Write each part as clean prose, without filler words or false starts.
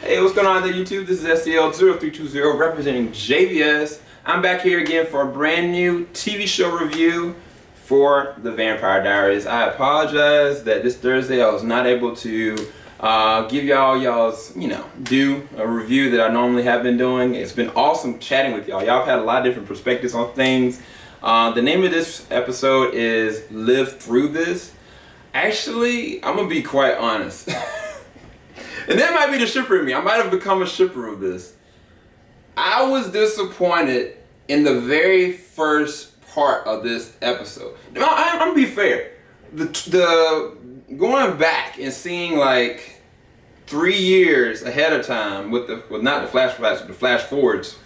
Hey, what's going on there, YouTube? This is SCL0320 representing JVS. I'm back here again for a brand new TV show review for The Vampire Diaries. I apologize that this Thursday I was not able to give y'all's, do a review that I normally have been doing. It's been awesome chatting with y'all. Y'all have had a lot of different perspectives on things. The name of this episode is Live Through This. Actually, I'm gonna be quite honest. And that might be the shipper in me. I might have become a shipper of this. I was disappointed in the very first part of this episode. Now, I'm gonna be fair. The going back and seeing like 3 years ahead of time with not the flashbacks, but the flash forwards,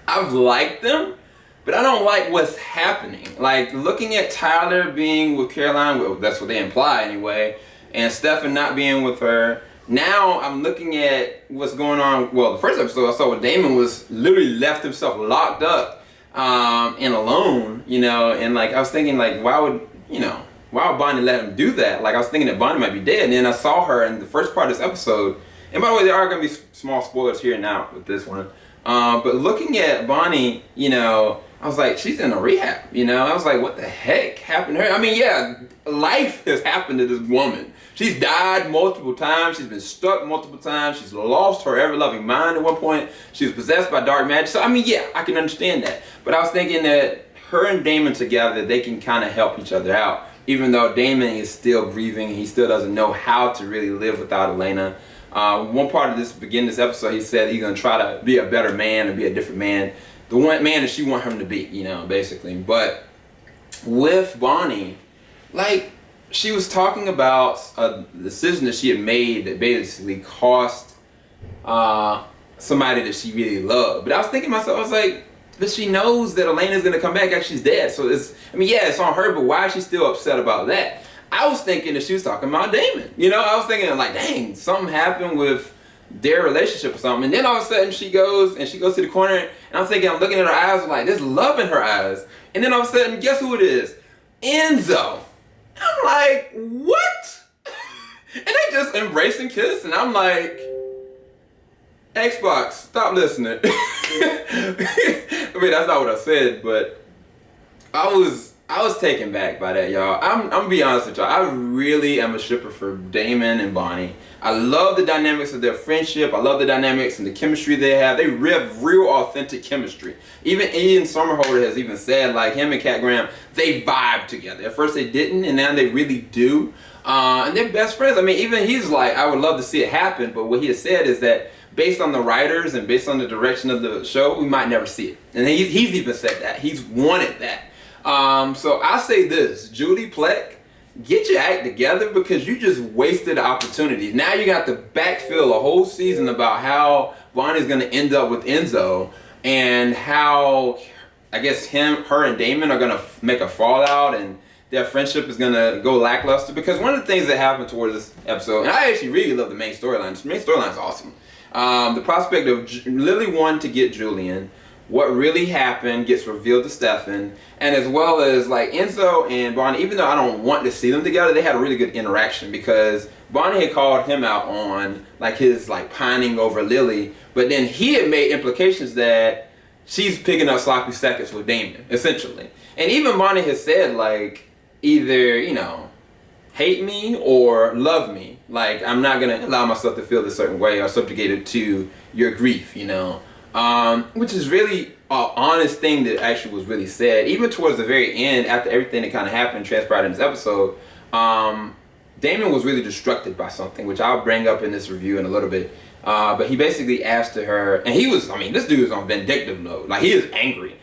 I've liked them, but I don't like what's happening. Like looking at Tyler being with Caroline, well, that's what they imply anyway, and Stefan not being with her. Now I'm looking at what's going on. Well, the first episode I saw with Damon was literally left himself locked up and alone, and like I was thinking like why would Bonnie let him do that? Like I was thinking that Bonnie might be dead, and then I saw her in the first part of this episode. And by the way, there are going to be small spoilers here and now with this one. But looking at Bonnie, I was like, she's in a rehab, I was like, what the heck happened to her? I mean, yeah, life has happened to this woman. She's died multiple times. She's been stuck multiple times. She's lost her ever-loving mind at one point. She was possessed by dark magic. So, I mean, yeah, I can understand that. But I was thinking that her and Damon together, they can kind of help each other out. Even though Damon is still grieving. He still doesn't know how to really live without Elena. One part of this episode, he said he's going to try to be a better man and be a different man. The one man that she want him to be, basically. But with Bonnie, like, she was talking about a decision that she had made that basically cost somebody that she really loved. But I was thinking to myself, I was like, but she knows that Elena's going to come back after she's dead. So it's on her, but why is she still upset about that? I was thinking that she was talking about Damon. I was thinking like, dang, something happened with their relationship or something. And then all of a sudden she goes to the corner, and I'm looking at her eyes, like, there's love in her eyes. And then all of a sudden, guess who it is? Enzo. I'm like, what? And they just embrace and kiss, and I'm like, Xbox, stop listening. I mean, that's not what I said, but I was taken back by that, y'all. I'm gonna be honest with y'all. I really am a shipper for Damon and Bonnie. I love the dynamics of their friendship. I love the dynamics and the chemistry they have. They have real authentic chemistry. Even Ian Somerhalder has even said, like, him and Cat Graham, they vibe together. At first they didn't, and now they really do. And they're best friends. I mean, even he's like, I would love to see it happen, but what he has said is that based on the writers and based on the direction of the show, we might never see it. And he's even said that. He's wanted that. So I say this, Judy Plec, get your act together because you just wasted the opportunity. Now you got to backfill a whole season about how Bonnie's going to end up with Enzo and how, I guess, her and Damon are going to make a fallout and their friendship is going to go lackluster. Because one of the things that happened towards this episode, and I actually really love the main storyline. The main storyline is awesome. The prospect of Lily wanting to get Julian, what really happened gets revealed to Stefan, and as well as like Enzo and Bonnie, even though I don't want to see them together, they had a really good interaction because Bonnie had called him out on like his like pining over Lily, but then he had made implications that she's picking up sloppy seconds with Damon, essentially. And even Bonnie has said like either, hate me or love me. Like I'm not gonna allow myself to feel this certain way or subjugate it to your grief, which is really an honest thing that actually was really said. Even towards the very end, after everything that kind of happened, transpired in this episode, Damon was really distracted by something, which I'll bring up in this review in a little bit. But he basically asked her, and this dude is on vindictive mode. Like, he is angry.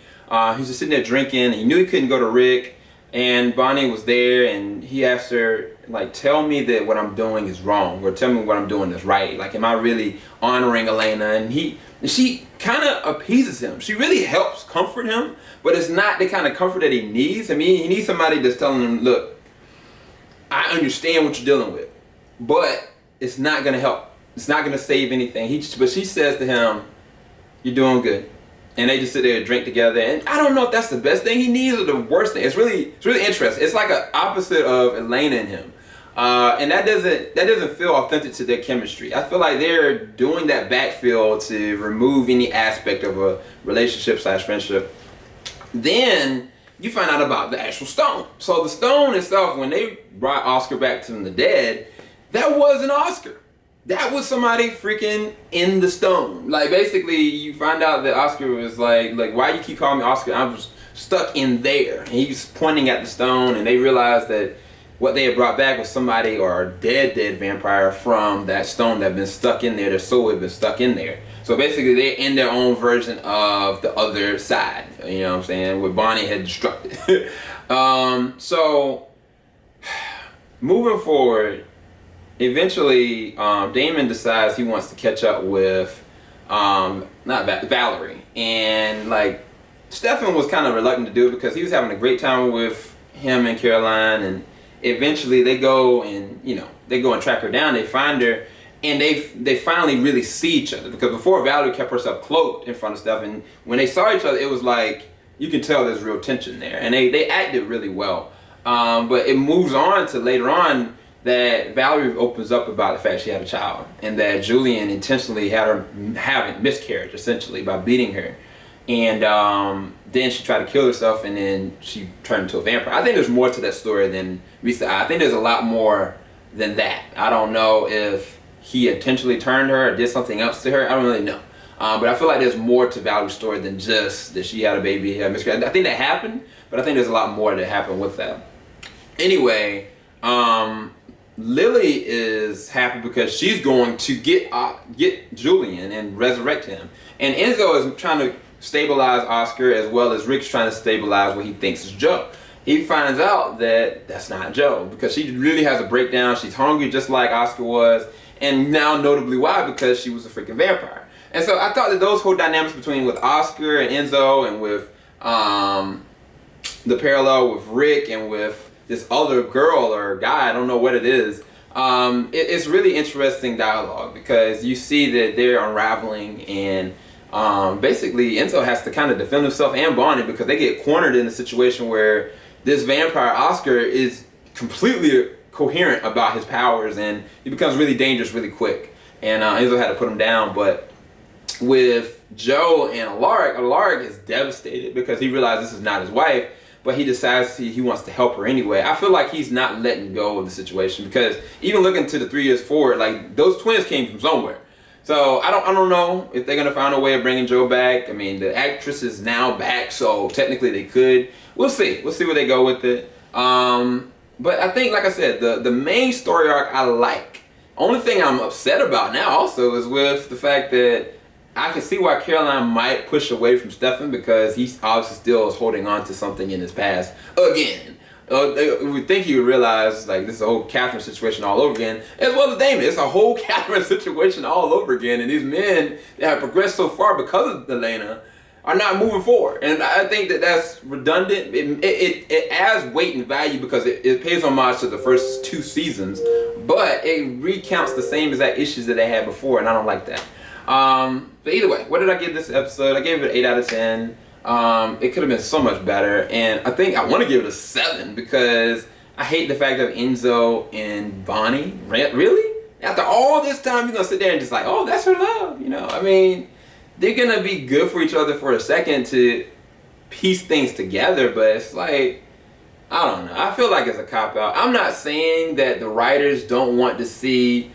He's just sitting there drinking, and he knew he couldn't go to Rick, and Bonnie was there, and he asked her, like, tell me that what I'm doing is wrong, or tell me what I'm doing is right. Like, am I really honoring Elena? And she kind of appeases him. She really helps comfort him, but it's not the kind of comfort that he needs. I mean, he needs somebody that's telling him, look, I understand what you're dealing with, but it's not going to help. It's not going to save anything. But she says to him, you're doing good. And they just sit there and drink together. And I don't know if that's the best thing he needs or the worst thing. It's really interesting. It's like an opposite of Elena and him. And that doesn't feel authentic to their chemistry. I feel like they're doing that backfill to remove any aspect of a relationship / friendship. Then you find out about the actual stone. So the stone itself, when they brought Oscar back from the dead, that wasn't Oscar. That was somebody freaking in the stone. Like, basically, you find out that Oscar was like, why you keep calling me Oscar? I was stuck in there. And he's pointing at the stone, and they realized that what they had brought back was somebody, or a dead vampire from that stone that had been stuck in there. Their soul had been stuck in there. So basically, they're in their own version of the other side. You know what I'm saying? What Bonnie had destructed. So, moving forward, eventually, Damon decides he wants to catch up with, Valerie. And, like, Stefan was kind of reluctant to do it because he was having a great time with him and Caroline. And eventually they go and, track her down. They find her. And they finally really see each other. Because before, Valerie kept herself cloaked in front of Stefan. When they saw each other, it was like, you can tell there's real tension there. And they acted really well. But it moves on to later on that Valerie opens up about the fact she had a child. And that Julian intentionally had her having miscarriage, essentially, by beating her. And then she tried to kill herself, and then she turned into a vampire. I think there's more to that story than meets the eye. I think there's a lot more than that. I don't know if he intentionally turned her or did something else to her. I don't really know. But I feel like there's more to Valerie's story than just that she had a baby, had a miscarriage. I think that happened, but I think there's a lot more that happened with that. Anyway, Lily is happy because she's going to get Julian and resurrect him. And Enzo is trying to stabilize Oscar, as well as Rick's trying to stabilize what he thinks is Joe. He finds out that that's not Joe, because she really has a breakdown. She's hungry just like Oscar was, and now notably why, because she was a freaking vampire. And so I thought that those whole dynamics between with Oscar and Enzo, and with the parallel with Rick and with this other girl or guy, I don't know what it is, it's really interesting dialogue, because you see that they're unraveling, and basically Enzo has to kind of defend himself and Bonnie, because they get cornered in a situation where this vampire Oscar is completely coherent about his powers, and he becomes really dangerous really quick, and Enzo had to put him down. But with Joe and Alaric is devastated because he realizes this is not his wife, but he decides he wants to help her anyway. I feel like he's not letting go of the situation, because even looking to the 3 years forward, like, those twins came from somewhere. So I don't know if they're gonna find a way of bringing Joe back. I mean, the actress is now back, so technically they could. We'll see. We'll see where they go with it. But I think, like I said, the main story arc I like. Only thing I'm upset about now also is with the fact that I can see why Caroline might push away from Stefan, because he obviously still is holding on to something in his past again. We think he would realize, like, this is a whole Catherine situation all over again, as well as Damon. It's a whole Catherine situation all over again, and these men that have progressed so far because of Elena are not moving forward. And I think that that's redundant. It adds weight and value because it pays homage to the first 2 seasons, but it recounts the same exact issues that they had before, and I don't like that. But either way, what did I give this episode? I gave it an 8 out of 10. It could have been so much better, and I think I want to give it a 7 because I hate the fact of Enzo and Bonnie. Really? After all this time, you're gonna sit there and just like, oh, that's her love, I mean, they're gonna be good for each other for a second to piece things together, but it's like, I don't know. I feel like it's a cop-out. I'm not saying that the writers don't want to see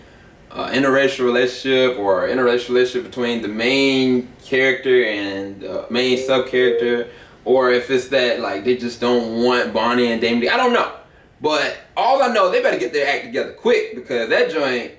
interracial relationship or interracial relationship between the main character and the main sub-character, or if it's that, like, they just don't want Bonnie and Damon. I don't know. But all I know, they better get their act together quick, because that joint,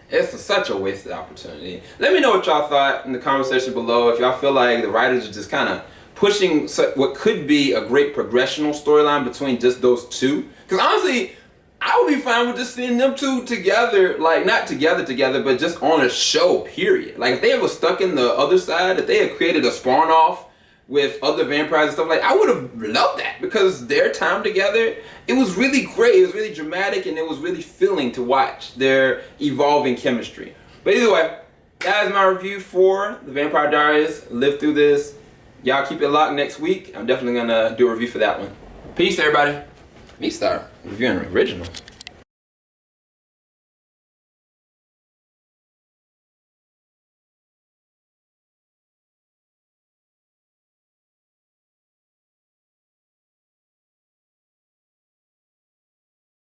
it's such a wasted opportunity. Let me know what y'all thought in the comment section below. If y'all feel like the writers are just kind of pushing what could be a great progressional storyline between just those two. Because honestly, I would be fine with just seeing them two together, like, not together, but just on a show, period. Like, if they were stuck in the other side, if they had created a spawn off with other vampires and stuff, like, I would have loved that, because their time together, it was really great. It was really dramatic, and it was really filling to watch their evolving chemistry. But either way, that is my review for The Vampire Diaries. Live through this. Y'all keep it locked next week. I'm definitely gonna do a review for that one. Peace, everybody. Me start reviewing originals.